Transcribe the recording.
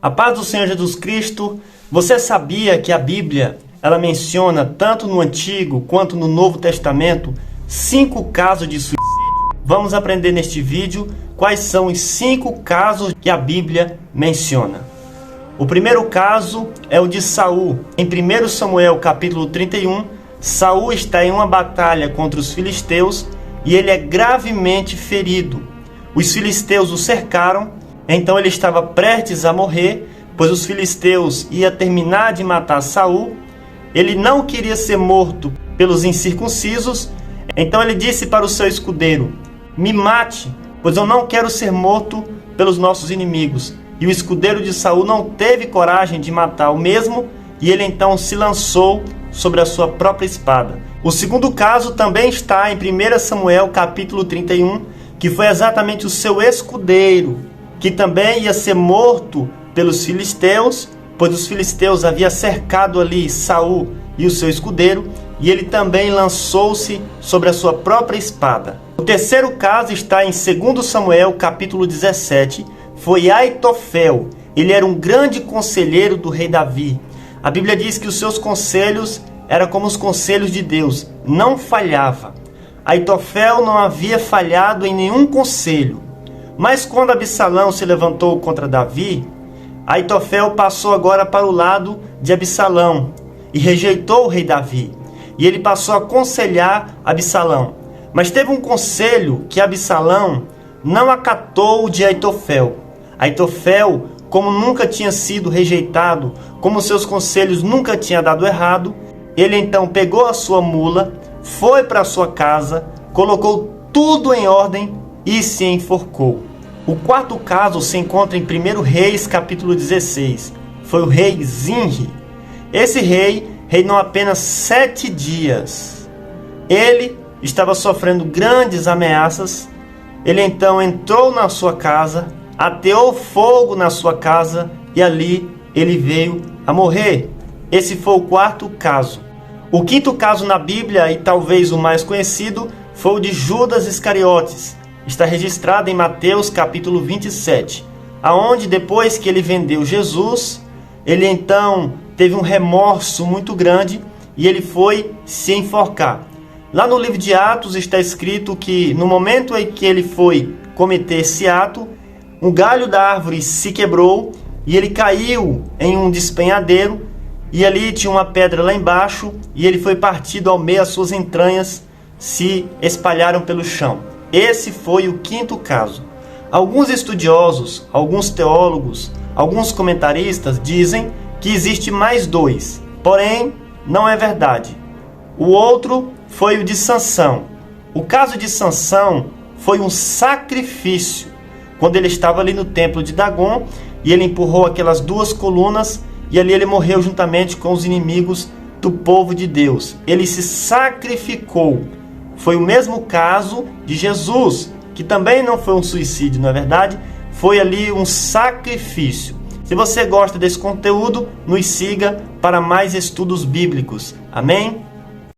A paz do Senhor Jesus Cristo. Você sabia que a Bíblia, ela menciona tanto no Antigo quanto no Novo Testamento 5 casos de suicídio? Vamos aprender neste vídeo quais são os 5 casos que a Bíblia menciona. O primeiro caso é o de Saul. Em 1 Samuel capítulo 31, Saul está em uma batalha contra os filisteus e ele é gravemente ferido. Os filisteus o cercaram. Então ele estava prestes a morrer, pois os filisteus iam terminar de matar Saul. Ele não queria ser morto pelos incircuncisos, então ele disse para o seu escudeiro: me mate, pois eu não quero ser morto pelos nossos inimigos. E o escudeiro de Saul não teve coragem de matar o mesmo, e ele então se lançou sobre a sua própria espada. O segundo caso também está em 1 Samuel capítulo 31, que foi exatamente o seu escudeiro, que também ia ser morto pelos filisteus, pois os filisteus haviam cercado ali Saul e o seu escudeiro, e ele também lançou-se sobre a sua própria espada. O terceiro caso está em 2 Samuel capítulo 17, foi Aitofel. Ele era um grande conselheiro do rei Davi. A Bíblia diz que os seus conselhos eram como os conselhos de Deus, não falhava. Aitofel não havia falhado em nenhum conselho. Mas quando Absalão se levantou contra Davi, Aitofel passou agora para o lado de Absalão e rejeitou o rei Davi. E ele passou a aconselhar Absalão. Mas teve um conselho que Absalão não acatou de Aitofel. Aitofel, como nunca tinha sido rejeitado, como seus conselhos nunca tinham dado errado, ele então pegou a sua mula, foi para a sua casa, colocou tudo em ordem e se enforcou. O quarto caso se encontra em 1 Reis capítulo 16. Foi o rei Zinri. Esse rei reinou apenas 7 dias. Ele estava sofrendo grandes ameaças. Ele então entrou na sua casa, ateou fogo na sua casa e ali ele veio a morrer. Esse foi o quarto caso. O quinto caso na Bíblia, e talvez o mais conhecido, foi o de Judas Iscariotes. Está registrado em Mateus capítulo 27, aonde depois que ele vendeu Jesus, ele então teve um remorso muito grande e ele foi se enforcar. Lá no livro de Atos está escrito que no momento em que ele foi cometer esse ato, um galho da árvore se quebrou e ele caiu em um despenhadeiro, e ali tinha uma pedra lá embaixo e ele foi partido ao meio, as suas entranhas se espalharam pelo chão. Esse foi o quinto caso. Alguns estudiosos, alguns teólogos, alguns comentaristas dizem que existe mais 2, porém não é verdade. O outro foi o de Sansão. O caso de Sansão foi um sacrifício, quando ele estava ali no templo de Dagon e ele empurrou aquelas 2 colunas e ali ele morreu juntamente com os inimigos do povo de Deus. Ele se sacrificou. Foi o mesmo caso de Jesus, que também não foi um suicídio, não é verdade? Foi ali um sacrifício. Se você gosta desse conteúdo, nos siga para mais estudos bíblicos. Amém?